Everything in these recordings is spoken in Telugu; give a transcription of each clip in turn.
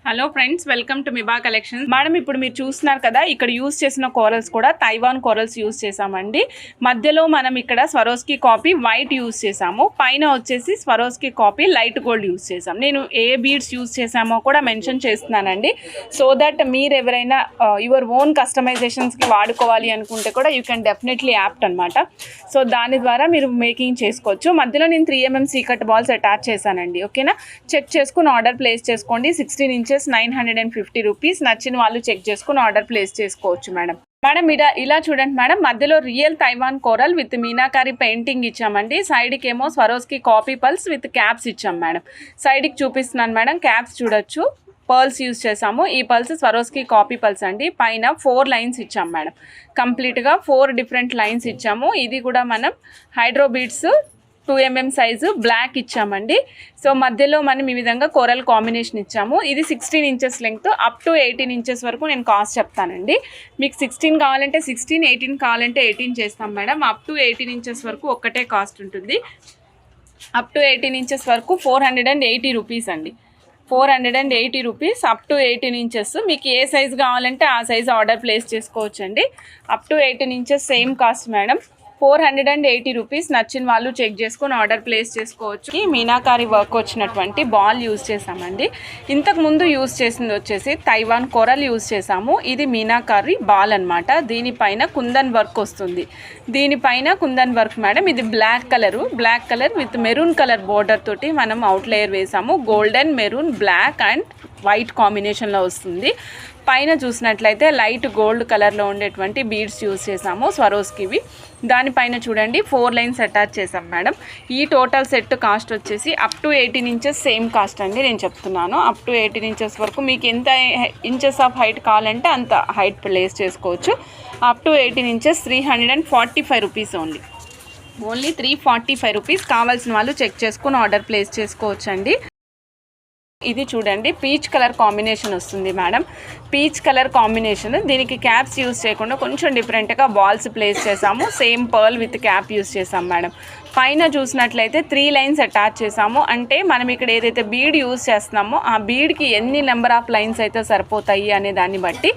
Hello friends, welcome to Miba collections. Madam ఇప్పుడు మీరు చూస్తున్నారు కదా, ఇక్కడ యూజ్ చేసిన కోరల్స్ కూడా తైవాన్ కోరల్స్ యూజ్ చేసామండి. మధ్యలో మనం ఇక్కడ స్వరోస్కి కాపీ వైట్ యూజ్ చేసాము, పైన వచ్చేసి Swarovski copy light gold use చేసాం. నేను ఏ బీడ్స్ యూజ్ చేసామో కూడా మెన్షన్ చేస్తున్నానండి, సో దట్ మీరు ఎవరైనా యువర్ ఓన్ కస్టమైజేషన్స్కి వాడుకోవాలి అనుకుంటే కూడా యూ కెన్ డెఫినెట్లీ యాప్ట్ అనమాట. సో దాని ద్వారా మీరు మేకింగ్ చేసుకోవచ్చు. మధ్యలో నేను 3mm సీకట్ బాల్స్ అటాచ్ చేశానండి. ఓకేనా, చెక్ చేసుకుని ఆర్డర్ ప్లేస్ చేసుకోండి. 16 ఇంచెస్ 950 రూపీస్. నచ్చిన వాళ్ళు చెక్ చేసుకుని ఆర్డర్ ప్లేస్ చేసుకోవచ్చు మేడం. మేడం ఇలా చూడండి మేడం, మధ్యలో real Taiwan coral with meenakari painting ఇచ్చామండి. సైడ్కి ఏమో Swarovski copy pulse with caps ఇచ్చాం మేడం. సైడ్కి చూపిస్తున్నాను మేడం, క్యాప్స్ చూడొచ్చు. పర్ల్స్ యూజ్ చేసాము. ఈ పల్స్ స్వరోస్కి కాపీ పల్స్ అండి. పైన 4 లైన్స్ ఇచ్చాం మేడం, కంప్లీట్గా 4 డిఫరెంట్ లైన్స్ ఇచ్చాము. ఇది కూడా మనం hydro beads 2mm size black ఇచ్చామండి. సో మధ్యలో మనం ఈ విధంగా కోరల్ కాంబినేషన్ ఇచ్చాము. ఇది 16 inches length up to 18 inches వరకు నేను కాస్ట్ చెప్తానండి. మీకు 16 కావాలంటే 16, 18 కావాలంటే 18 చేస్తాం మేడం. అప్ టు 18 ఇంచెస్ వరకు ఒక్కటే కాస్ట్ ఉంటుంది. అప్ టు 18 ఇంచెస్ వరకు 480 రూపీస్ అండి. 480 రూపీస్ అప్ టు 18 ఇంచెస్. మీకు ఏ సైజు కావాలంటే ఆ సైజు ఆర్డర్ ప్లేస్ చేసుకోవచ్చు అండి. Up to 18 inches same cost madam, 480 rupees. నచ్చిన వాళ్ళు చెక్ చేసుకొని ఆర్డర్ ప్లేస్ చేసుకోవచ్చు. మీనాకారి వర్క్ వచ్చినటువంటి బాల్ యూజ్ చేసామండి. ఇంతకు ముందు యూజ్ చేసింది వచ్చేసి తైవాన్ కోరల్ యూజ్ చేసాము. ఇది మీనాకారి బాల్ అనమాట. దీనిపైన కుందన్ వర్క్ వస్తుంది. దీనిపైన కుందన్ వర్క్ మేడం. ఇది black colour with maroon colour border తోటి మనం అవుట్ లేయర్ వేసాము. Golden, maroon, black and white కాంబినేషన్లో వస్తుంది. పైన చూసినట్లయితే లైట్ గోల్డ్ కలర్లో ఉండేటువంటి బీడ్స్ యూజ్ చేసాము స్వరోస్కివి. దానిపైన చూడండి 4 లైన్స్ అటాచ్ చేసాం మేడం. ఈ టోటల్ సెట్ కాస్ట్ వచ్చేసి up to 18 inches same cost అండి. నేను చెప్తున్నాను అప్ టు 18 ఇంచెస్ వరకు మీకు ఎంత ఇంచెస్ ఆఫ్ హైట్ కావాలంటే అంత హైట్ ప్లేస్ చేసుకోవచ్చు. Up to 18 inches 345 rupees only 345 rupees. కావాల్సిన వాళ్ళు చెక్ చేసుకుని ఆర్డర్ ప్లేస్ చేసుకోవచ్చు అండి. ఇది చూడండి పీచ్ కలర్ కాంబినేషన్ వస్తుంది మేడం. పీచ్ కలర్ కాంబినేషన్, దీనికి క్యాప్స్ యూజ్ చేయకుండా కొంచెం డిఫరెంట్గా బాల్స్ ప్లేస్ చేసాము. Same pearl with cap use చేసాం మేడం. పైన చూసినట్లయితే 3 లైన్స్ అటాచ్ చేసాము. అంటే మనం ఇక్కడ ఏదైతే బీడ్ యూజ్ చేస్తున్నామో ఆ బీడ్కి ఎన్ని నెంబర్ ఆఫ్ లైన్స్ అయితే సరిపోతాయి అనే దాన్ని బట్టి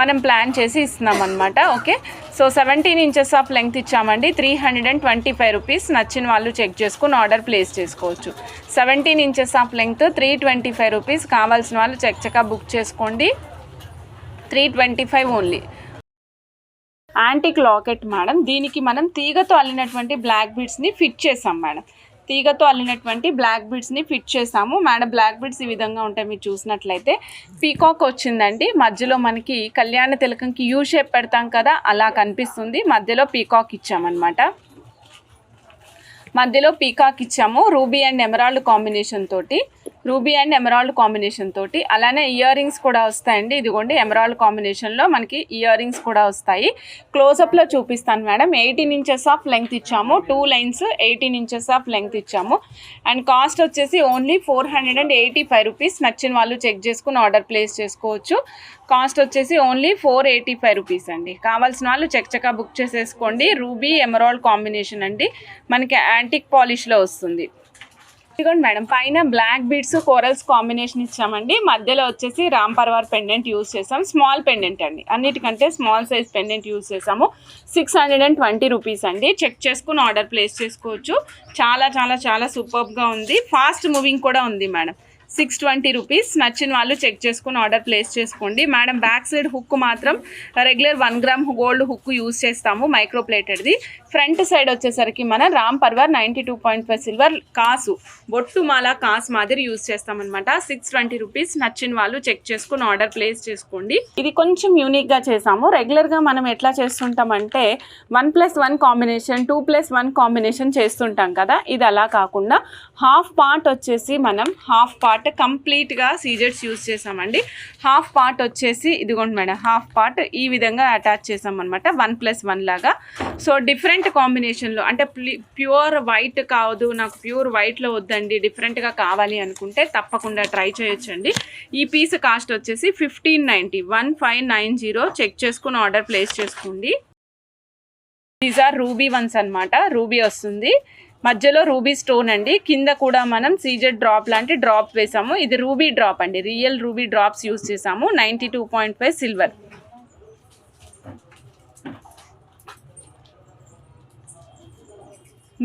మనం ప్లాన్ చేసి ఇస్తున్నాం అనమాట. Okay, so 17 inches of length ఇచ్చామండి. 325 రూపీస్. నచ్చిన వాళ్ళు చెక్ చేసుకుని ఆర్డర్ ప్లేస్ చేసుకోవచ్చు. 17 ఇంచెస్ ఆఫ్ లెంగ్త్ 325 రూపీస్. కావాల్సిన వాళ్ళు చక్కగా బుక్ చేసుకోండి. 325 ఓన్లీ. Antique locket madam. దీనికి మనం తీగతో అల్లినటువంటి బ్లాక్ బీడ్స్ని ఫిట్ చేసాం మేడం. తీగతో అల్లినటువంటి బ్లాక్ బీడ్స్ని ఫిట్ చేసాము మేడం. బ్లాక్ బీడ్స్ ఈ విధంగా ఉంటాయి. మీరు చూసినట్లయితే పీకాక్ వచ్చిందండి. మధ్యలో మనకి కళ్యాణ తిలకంకి యూ షేప్ పెడతాం కదా, అలా కనిపిస్తుంది. మధ్యలో పీకాక్ ఇచ్చామన్నమాట. మధ్యలో పీకాక్ ఇచ్చాము రూబీ అండ్ ఎమరాల్డ్ కాంబినేషన్ తోటి. అలానే ఇయర్ రింగ్స్ కూడా వస్తాయండి. ఇదిగోండి ఎమరాల్డ్ కాంబినేషన్లో మనకి ఇయర్ రింగ్స్ కూడా వస్తాయి. క్లోజప్లో చూపిస్తాను మేడం. 18 ఇంచెస్ ఆఫ్ లెంగ్త్ ఇచ్చాము. 2 లైన్స్ 18 ఇంచెస్ ఆఫ్ లెంగ్త్ ఇచ్చాము. అండ్ కాస్ట్ వచ్చేసి ఓన్లీ 485 రూపీస్. నచ్చిన వాళ్ళు చెక్ చేసుకుని ఆర్డర్ ప్లేస్ చేసుకోవచ్చు. కాస్ట్ వచ్చేసి ఓన్లీ 485 రూపీస్ అండి. కావాల్సిన వాళ్ళు చక్కగా బుక్ చేసేసుకోండి. రూబీ ఎమరాల్డ్ కాంబినేషన్ అండి. మనకి యాంటిక్ పాలిష్లో వస్తుంది. ఇదిగోండి మేడం, పైన బ్లాక్ బీడ్స్ కోరల్స్ కాంబినేషన్ ఇచ్చామండి. మధ్యలో వచ్చేసి రామ్ పర్వార్ పెండెంట్ యూజ్ చేసాం. స్మాల్ పెండెంట్ అండి, అన్నిటికంటే స్మాల్ సైజ్ పెండెంట్ యూజ్ చేసాము. 620 రూపీస్ అండి. చెక్ చేసుకుని ఆర్డర్ ప్లేస్ చేసుకోవచ్చు. చాలా చాలా చాలా సూపర్గా ఉంది. ఫాస్ట్ మూవింగ్ కూడా ఉంది మేడం. 620 రూపీస్. నచ్చిన వాళ్ళు చెక్ చేసుకుని ఆర్డర్ ప్లేస్ చేసుకోండి మేడం. బ్యాక్ సైడ్ హుక్ మాత్రం regular 1 gram gold hook use చేస్తాము, మైక్రో ప్లేటెడ్ది. ఫ్రంట్ సైడ్ వచ్చేసరికి మన రామ్ పర్వార్ 92.5 సిల్వర్ కాసు బొట్టు మాల కాసు మాదిరి యూజ్ చేస్తామన్నమాట. 620 రూపీస్. నచ్చిన వాళ్ళు చెక్ చేసుకుని ఆర్డర్ ప్లేస్ చేసుకోండి. ఇది కొంచెం యూనిక్గా చేసాము. రెగ్యులర్గా మనం ఎట్లా చేస్తుంటామంటే 1+1 కాంబినేషన్, 2+1 కాంబినేషన్ చేస్తుంటాం కదా. ఇది అలా కాకుండా హాఫ్ పార్ట్ వచ్చేసి మనం హాఫ్ పార్ట్ కంప్లీట్గా సీజెట్స్ యూజ్ చేసామండి. హాఫ్ పార్ట్ వచ్చేసి ఇదిగోండి మేడం, హాఫ్ పార్ట్ ఈ విధంగా అటాచ్ చేసామన్నమాట 1+1 లాగా. సో డిఫరెంట్ కాంబినేషన్లో, అంటే ప్యూర్ వైట్ కావద్దు, నాకు ప్యూర్ వైట్లో వద్దండి, డిఫరెంట్గా కావాలి అనుకుంటే తప్పకుండా ట్రై చేయొచ్చండి. ఈ పీస్ కాస్ట్ వచ్చేసి 1590. చెక్ చేసుకుని ఆర్డర్ ప్లేస్ చేసుకోండి. దీస్ ఆర్ రూబీ వన్స్ అనమాట. రూబీ వస్తుంది. మధ్యలో రూబీ స్టోన్ అండి, కింద కూడా మనం సీజెడ్ డ్రాప్ లాంటి డ్రాప్ వేసాము. ఇది రూబీ డ్రాప్ అండి, రియల్ రూబీ డ్రాప్స్ యూస్ చేసాము. 92.5 సిల్వర్.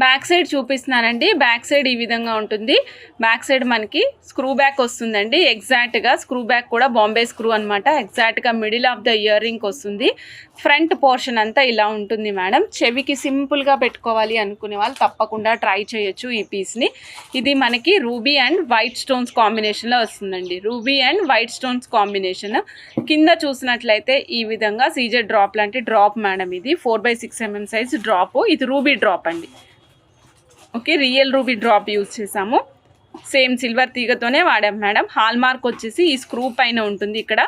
బ్యాక్ సైడ్ చూపిస్తున్నానండి. బ్యాక్ సైడ్ ఈ విధంగా ఉంటుంది. బ్యాక్ సైడ్ మనకి స్క్రూ బ్యాక్ వస్తుందండి. ఎగ్జాక్ట్గా స్క్రూ బ్యాక్ కూడా బాంబే స్క్రూ అనమాట. ఎగ్జాక్ట్గా middle of the ear ring వస్తుంది. ఫ్రంట్ పోర్షన్ అంతా ఇలా ఉంటుంది మేడం. చెవికి సింపుల్గా పెట్టుకోవాలి అనుకునే వాళ్ళు తప్పకుండా ట్రై చేయొచ్చు ఈ పీస్ని. ఇది మనకి రూబీ అండ్ వైట్ స్టోన్స్ కాంబినేషన్లో వస్తుందండి. Ruby and white stones combination. కింద చూసినట్లయితే ఈ విధంగా సీజెడ్ డ్రాప్ లాంటి డ్రాప్ మేడం. ఇది 4/6 mm సైజ్ డ్రాప్. ఇది రూబీ డ్రాప్ అండి. Okay, real ruby drop use చేసాము. సేమ్ సిల్వర్ తీగతోనే వాడాం మేడం. హాల్ మార్క్ వచ్చేసి ఈ స్క్రూ పైన ఉంటుంది. ఇక్కడ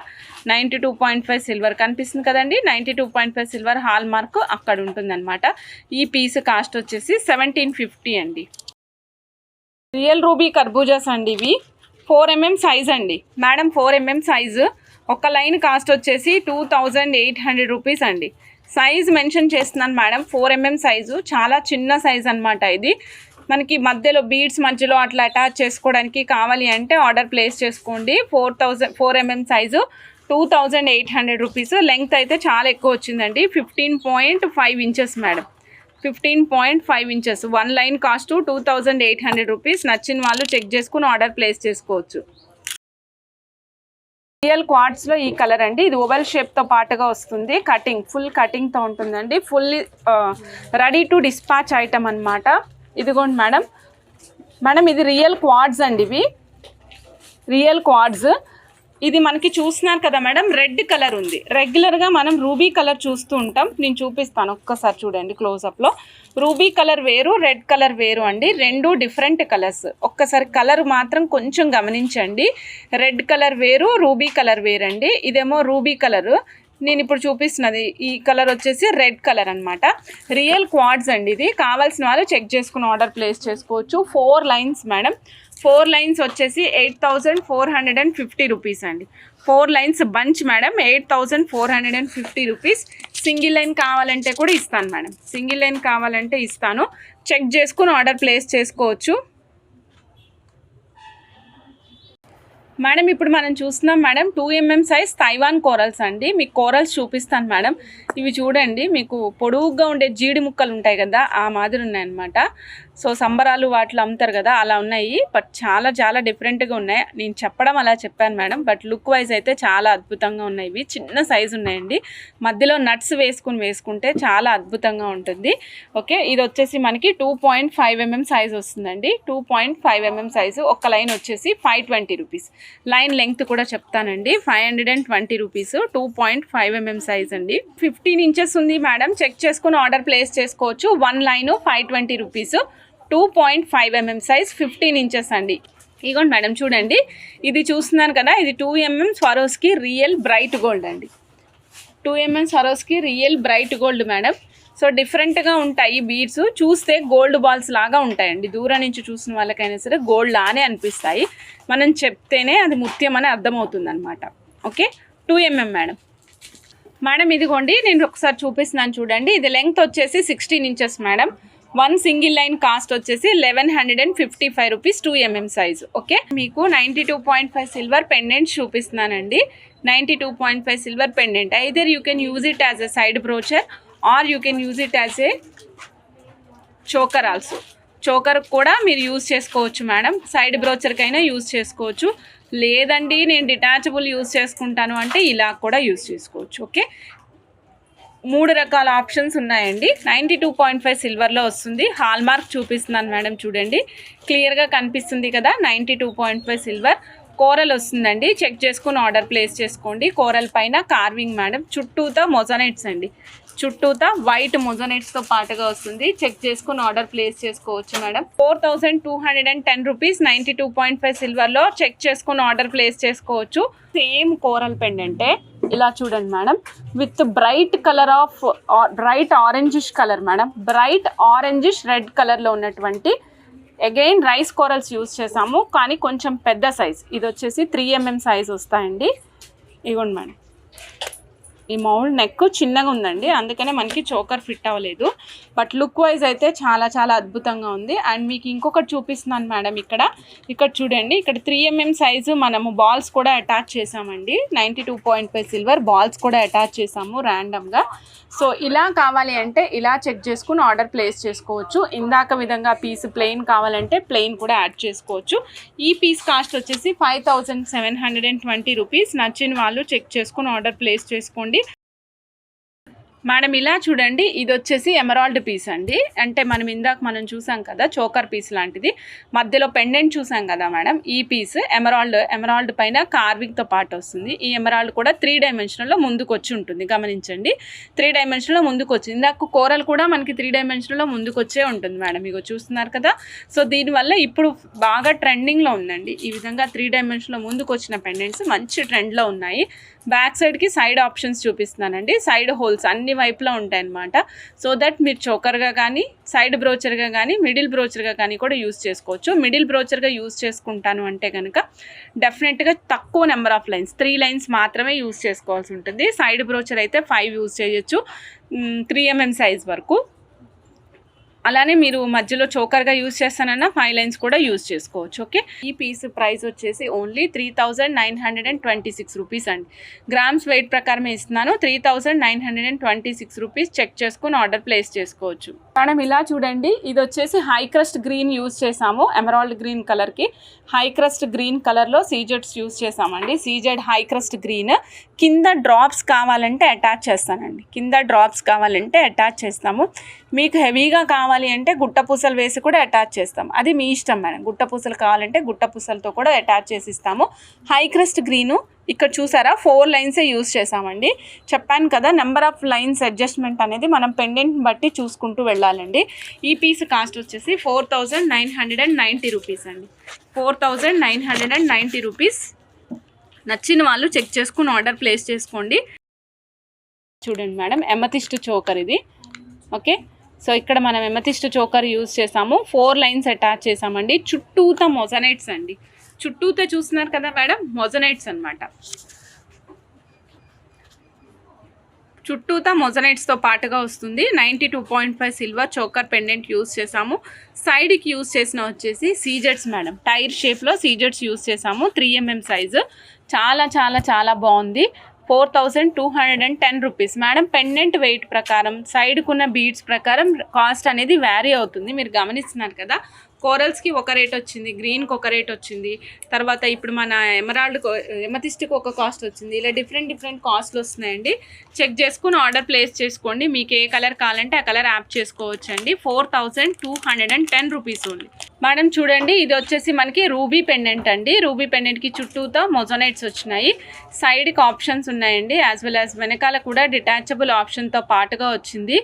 92.5 సిల్వర్ కనిపిస్తుంది కదండి. 92.5 సిల్వర్ హాల్ మార్క్ అక్కడ ఉంటుంది అనమాట. ఈ పీస్ కాస్ట్ వచ్చేసి 1750 అండి. రియల్ రూబీ కర్బూజాస్ అండి. ఇవి 4 mm సైజ్ అండి మేడం. 4 mm size. ఒక లైన్ కాస్ట్ వచ్చేసి 2800 రూపీస్ అండి. సైజ్ మెన్షన్ చేస్తున్నాను మేడం. 4 mm సైజు, చాలా చిన్న సైజ్ అనమాట. ఇది మనకి మధ్యలో బీడ్స్ మధ్యలో అట్లా అటాచ్ చేసుకోవడానికి కావాలి అంటే ఆర్డర్ ప్లేస్ చేసుకోండి. 4 mm సైజు, 2800 రూపీస్. లెంగ్త్ అయితే చాలా ఎక్కువ వచ్చిందండి. 15.5 inches madam. 15.5 inches. 1 line cost 2800 rupees. నచ్చిన వాళ్ళు చెక్ చేసుకుని ఆర్డర్ ప్లేస్ చేసుకోవచ్చు. రియల్ క్వార్ట్స్లో ఈ కలర్ అండి. ఇది ఓవెల్ షేప్తో పాటుగా వస్తుంది. కటింగ్ ఫుల్ కటింగ్తో ఉంటుందండి. Full ready to dispatch item అనమాట. ఇదిగోండి మేడం. మేడం ఇది రియల్ క్వార్ట్స్ అండి. ఇవి రియల్ క్వార్ట్స్. ఇది మనకి చూస్తున్నారు కదా మేడం, రెడ్ కలర్ ఉంది. రెగ్యులర్గా మనం రూబీ కలర్ చూస్తూ ఉంటాం. నేను చూపిస్తాను, ఒక్కసారి చూడండి క్లోజప్లో. రూబీ కలర్ వేరు, రెడ్ కలర్ వేరు అండి. రెండు డిఫరెంట్ కలర్స్. ఒక్కసారి కలర్ మాత్రం కొంచెం గమనించండి. రెడ్ కలర్ వేరు, రూబీ కలర్ వేరండి. ఇదేమో రూబీ కలరు. నేను ఇప్పుడు చూపిస్తున్నది ఈ కలర్ వచ్చేసి రెడ్ కలర్ అనమాట. రియల్ క్వార్ట్స్ అండి. ఇది కావాల్సిన వాళ్ళు చెక్ చేసుకుని ఆర్డర్ ప్లేస్ చేసుకోవచ్చు. 4 లైన్స్ మేడం. 4 లైన్స్ వచ్చేసి 8450 రూపీస్ అండి. 4 lines bunch madam. 8450 rupees. Single line కావాలంటే కూడా ఇస్తాను మేడం. సింగిల్ లైన్ కావాలంటే ఇస్తాను. చెక్ చేసుకుని ఆర్డర్ ప్లేస్ చేసుకోవచ్చు మేడం. ఇప్పుడు మనం చూస్తున్నాం madam 2 mm size Taiwan corals అండి. మీకు కోరల్స్ చూపిస్తాను మేడం. ఇవి చూడండి, మీకు పొడుగ్గా ఉండే జీడి ముక్కలు ఉంటాయి కదా, ఆ మాదిరి ఉన్నాయన్నమాట. సో సంబరాలు వాటిలో అమ్ముతారు కదా, అలా ఉన్నాయి. బట్ చాలా చాలా డిఫరెంట్గా ఉన్నాయి. నేను చెప్పడం అలా చెప్పాను మేడం. బట్ లుక్ వైజ్ అయితే చాలా అద్భుతంగా ఉన్నాయి. ఇవి చిన్న సైజు ఉన్నాయండి. మధ్యలో నట్స్ వేసుకుంటే చాలా అద్భుతంగా ఉంటుంది. ఓకే, ఇది వచ్చేసి మనకి 2.5 mm సైజ్ వస్తుందండి. 2.5 mm సైజు. ఒక లైన్ వచ్చేసి 520 రూపీస్. లైన్ లెంగ్త్ కూడా చెప్తానండి. 520 రూపీస్. 2.5 mm సైజ్ అండి. 15 ఇంచెస్ ఉంది మేడం. చెక్ చేసుకుని ఆర్డర్ ప్లేస్ చేసుకోవచ్చు. 1 line 520 rupees. 2.5 mm size, 15 inches అండి. ఇగోండి మేడం చూడండి, ఇది చూస్తున్నాను కదా, ఇది 2 mm Swarovski real bright gold అండి. 2 mm Swarovski real bright gold madam. So డిఫరెంట్గా ఉంటాయి బీడ్స్. చూస్తే గోల్డ్ బాల్స్ లాగా ఉంటాయండి. దూరం నుంచి చూసిన వాళ్ళకైనా సరే గోల్డ్ లానే అనిపిస్తాయి. మనం చెప్తేనే అది ముత్యం అని అర్థమవుతుంది అనమాట. Okay, 2 mm madam. మేడం ఇదిగోండి, నేను ఒకసారి చూపిస్తున్నాను చూడండి. ఇది లెంగ్త్ వచ్చేసి 16 inches madam. 1 single line cost వచ్చేసి 1155 రూపీస్. 2 mm size. ఓకే, మీకు 92.5 సిల్వర్ పెండెంట్ చూపిస్తున్నానండి. 92.5 silver pendant. Either you can use it as a side brochure or you can use it as a choker also. Choker కూడా మీరు యూజ్ చేసుకోవచ్చు మేడం. సైడ్ బ్రోచర్కైనా యూజ్ చేసుకోవచ్చు. లేదండి నేను డిటాచబుల్ యూజ్ చేసుకుంటాను అంటే ఇలా కూడా యూజ్ చేసుకోవచ్చు. ఓకే, 3 రకాల ఆప్షన్స్ ఉన్నాయండి. 92.5 సిల్వర్లో వస్తుంది. హాల్ మార్క్ చూపిస్తున్నాను మేడం. చూడండి, క్లియర్గా కనిపిస్తుంది కదా. 92.5 సిల్వర్. కోరల్ వస్తుందండి. చెక్ చేసుకుని ఆర్డర్ ప్లేస్ చేసుకోండి. కోరల్ పైన కార్వింగ్ మేడం. చుట్టూతో మొజనైట్స్ అండి. చుట్టూతా వైట్ మొజనైట్స్తో పాటుగా వస్తుంది. చెక్ చేసుకుని ఆర్డర్ ప్లేస్ చేసుకోవచ్చు మేడం. 4210 రూపీస్. 92.5 సిల్వర్లో చెక్ చేసుకుని ఆర్డర్ ప్లేస్ చేసుకోవచ్చు. సేమ్ కోరల్ పెండెంటే. ఇలా చూడండి madam, with bright colour of bright orangish colour madam. Bright orangish red కలర్లో ఉన్నటువంటి అగైన్ రైస్ కోరల్స్ యూజ్ చేసాము, కానీ కొంచెం పెద్ద సైజ్. ఇది వచ్చేసి 3 mm సైజ్ వస్తాయండి. ఇగోండి మేడం, ఈ మౌల్డ్ నెక్ చిన్నగా ఉందండి, అందుకనే మనకి చోకర్ ఫిట్ అవ్వలేదు. బట్ లుక్ వైజ్ అయితే చాలా చాలా అద్భుతంగా ఉంది. అండ్ మీకు ఇంకొకటి చూపిస్తున్నాను మేడం, ఇక్కడ చూడండి, ఇక్కడ 3mm సైజు మనము బాల్స్ కూడా అటాచ్ చేసామండి. 92.5 సిల్వర్ బాల్స్ కూడా అటాచ్ చేసాము ర్యాండమ్గా. సో ఇలా కావాలి అంటే ఇలా చెక్ చేసుకుని ఆర్డర్ ప్లేస్ చేసుకోవచ్చు. ఇందాక విధంగా పీస్ ప్లెయిన్ కావాలంటే ప్లెయిన్ కూడా యాడ్ చేసుకోవచ్చు. ఈ పీస్ కాస్ట్ వచ్చేసి 5720 రూపీస్. నచ్చిన వాళ్ళు చెక్ చేసుకుని ఆర్డర్ ప్లేస్ చేసుకోండి మేడం. ఇలా చూడండి, ఇది వచ్చేసి ఎమరాల్డ్ పీస్ అండి. అంటే మనం చూసాం కదా చోకర్ పీస్ లాంటిది, మధ్యలో పెండెంట్ చూసాం కదా మేడం. ఈ పీస్ ఎమరాల్డ్ పైన కార్వింగ్తో పాటు వస్తుంది. ఈ ఎమరాల్డ్ కూడా 3 డైమెన్షనల్లో ముందుకు వచ్చి ఉంటుంది, గమనించండి. 3 డైమెన్షన్లో ముందుకు వచ్చింది. ఇందాక కోరల్ కూడా మనకి 3 డైమెన్షన్లో ముందుకు వచ్చే ఉంటుంది మేడం. ఇగో చూస్తున్నారు కదా. సో దీనివల్ల ఇప్పుడు బాగా ట్రెండింగ్లో ఉందండి. ఈ విధంగా 3 డైమెన్షన్లో ముందుకు వచ్చిన పెండెంట్స్ మంచి ట్రెండ్లో ఉన్నాయి. బ్యాక్ సైడ్కి సైడ్ ఆప్షన్స్ చూపిస్తున్నానండి. సైడ్ హోల్స్ అన్ని వైపులా ఉంటాయి అన్నమాట. సో దట్ మీరు చోకర్గా కానీ, సైడ్ బ్రోచర్గా కానీ, మిడిల్ బ్రోచర్గా కానీ కూడా యూస్ చేసుకోవచ్చు. మిడిల్ బ్రోచర్గా యూస్ చేసుకుంటాను అంటే కనుక డెఫినెట్గా తక్కువ నెంబర్ ఆఫ్ లైన్స్, 3 లైన్స్ మాత్రమే యూస్ చేసుకోవాల్సి ఉంటుంది. సైడ్ బ్రోచర్ అయితే 5 యూస్ చేయొచ్చు, 3mm సైజ్ వరకు. అలానే మీరు మధ్యలో చోకర్గా యూజ్ చేస్తానన్నా 5 లైన్స్ కూడా యూజ్ చేసుకోవచ్చు. ఓకే, ఈ పీస్ ప్రైస్ వచ్చేసి ఓన్లీ 3926 రూపీస్ అండి. గ్రామ్స్ వెయిట్ ప్రకారమే ఇస్తున్నాను. 3926 రూపీస్. చెక్ చేసుకుని ఆర్డర్ ప్లేస్ చేసుకోవచ్చు మేడం. ఇలా చూడండి, ఇది వచ్చేసి హై క్రస్ట్ గ్రీన్ యూజ్ చేసాము. ఎమరాల్డ్ గ్రీన్ కలర్కి హై క్రస్ట్ గ్రీన్ కలర్లో సీజెడ్స్ యూజ్ చేసామండి. CZ high crust green. కింద డ్రాప్స్ కావాలంటే అటాచ్ చేస్తానండి. కింద డ్రాప్స్ కావాలంటే అటాచ్ చేస్తాము. మీకు హెవీగా కావాలి అంటే గుట్టపూసలు వేసి కూడా అటాచ్ చేస్తాం, అది మీ ఇష్టం మేడం. గుట్టపూసలు కావాలంటే గుట్టపూసలతో కూడా అటాచ్ చేసి ఇస్తాము. హై క్రస్ట్ గ్రీను ఇక్కడ చూసారా 4 లైన్సే యూజ్ చేసామండి. చెప్పాను కదా నెంబర్ ఆఫ్ లైన్స్ అడ్జస్ట్మెంట్ అనేది మనం పెండెంట్ బట్టి చూసుకుంటూ వెళ్ళాలండి. ఈ పీస్ కాస్ట్ వచ్చేసి 4990 రూపీస్ అండి. 4990 రూపీస్. నచ్చిన వాళ్ళు చెక్ చేసుకుని ఆర్డర్ ప్లేస్ చేసుకోండి. చూడండి మేడం, ఎమతిస్ట్ చోకర్ ఇది. ఓకే, సో ఇక్కడ మనం ఎమతిస్ట్ చోకర్ యూజ్ చేసాము. 4 లైన్స్ అటాచ్ చేసామండి. చుట్టూతా మొజనైట్స్ అండి. చుట్టూతా చూస్తున్నారు కదా మేడం, మొజనైట్స్ అనమాట. చుట్టూతా మొజనైట్స్తో పాటుగా వస్తుంది. 92.5 సిల్వర్ చోకర్ పెండెంట్ యూజ్ చేసాము. సైడ్కి యూజ్ చేసిన వచ్చేసి సీజెడ్స్ మేడం. టైర్ షేప్లో సీజెడ్స్ యూజ్ చేసాము. 3mm size. చాలా చాలా చాలా బాగుంది. 4210 రూపీస్ మేడం. పెండెంట్ వెయిట్ ప్రకారం, సైడ్కున్న బీడ్స్ ప్రకారం కాస్ట్ అనేది వ్యారీ అవుతుంది. మీరు గమనిస్తున్నారు కదా, కోరల్స్కి ఒక రేట్ వచ్చింది, గ్రీన్కి ఒక రేట్ వచ్చింది, తర్వాత ఇప్పుడు మన ఎమతిస్ట్కి ఒక కాస్ట్ వచ్చింది. ఇలా డిఫరెంట్ కాస్ట్లు వస్తున్నాయండి. చెక్ చేసుకుని ఆర్డర్ ప్లేస్ చేసుకోండి. మీకు ఏ కలర్ కావాలంటే ఆ కలర్ యాప్ చేసుకోవచ్చండి. 4210 రూపీస్ ఓన్లీ మేడం. చూడండి, ఇది వచ్చేసి మనకి రూబీ పెండెంట్ అండి. రూబీ పెండెంట్కి చుట్టూతో మొజనైట్స్ వచ్చినాయి. సైడ్కి ఆప్షన్స్ ఉన్నాయండి, యాజ్ వెల్ యాజ్ వెనకాల కూడా డిటాచబుల్ ఆప్షన్తో పాటుగా వచ్చింది.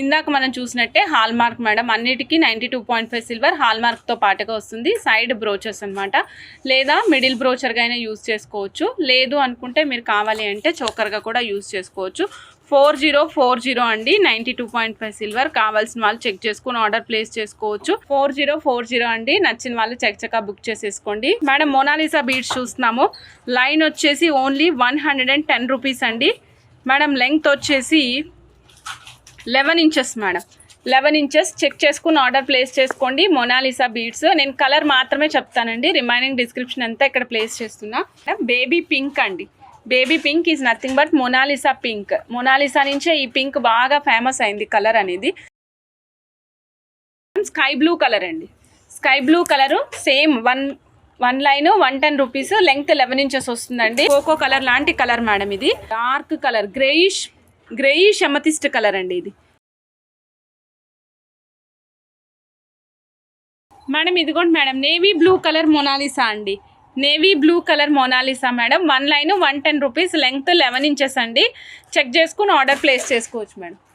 ఇందాక మనం చూసినట్టే హాల్ మార్క్ మేడం. అన్నిటికీ 92.5 సిల్వర్ హాల్ మార్క్తో పాటుగా వస్తుంది. సైడ్ బ్రోచర్స్ అనమాట. లేదా మిడిల్ బ్రోచర్గా అయినా యూజ్ చేసుకోవచ్చు. లేదు అనుకుంటే మీరు కావాలి అంటే చోకర్గా కూడా యూజ్ చేసుకోవచ్చు. 4040 అండి. 92.5 సిల్వర్. కావాల్సిన వాళ్ళు చెక్ చేసుకుని ఆర్డర్ ప్లేస్ చేసుకోవచ్చు. 4040 అండి. నచ్చిన వాళ్ళు చక్కగా బుక్ చేసేసుకోండి మేడం. మోనాలిసా బీడ్స్ చూస్తున్నాము. లైన్ వచ్చేసి ఓన్లీ 110 రూపీస్ అండి మేడం. లెంగ్త్ వచ్చేసి 11 ఇంచెస్ మేడం. 11 ఇంచెస్. చెక్ చేసుకుని ఆర్డర్ ప్లేస్ చేసుకోండి. Mona Lisa beads. నేను కలర్ మాత్రమే చెప్తానండి, రిమైనింగ్ డిస్క్రిప్షన్ అంతా ఇక్కడ ప్లేస్ చేస్తున్నా. బేబీ పింక్ అండి. Baby pink is nothing but Mona Lisa pink. Mona Lisa నుంచే ఈ పింక్ బాగా ఫేమస్ అయింది కలర్ అనేది. స్కై బ్లూ కలర్ అండి. Sky blue colour same one line 110 rupees. Length 11 inches వస్తుందండి. కోకో కలర్ లాంటి కలర్ మేడం. ఇది dark colour, greyish amethyst colour అండి ఇది మేడం. ఇదిగోండి madam, navy blue colour Mona Lisa అండి. Navy blue colour Mona Lisa madam. 1 line 110 rupees. Length 11 inches అండి. చెక్ చేసుకుని ఆర్డర్ ప్లేస్ చేసుకోవచ్చు మేడం.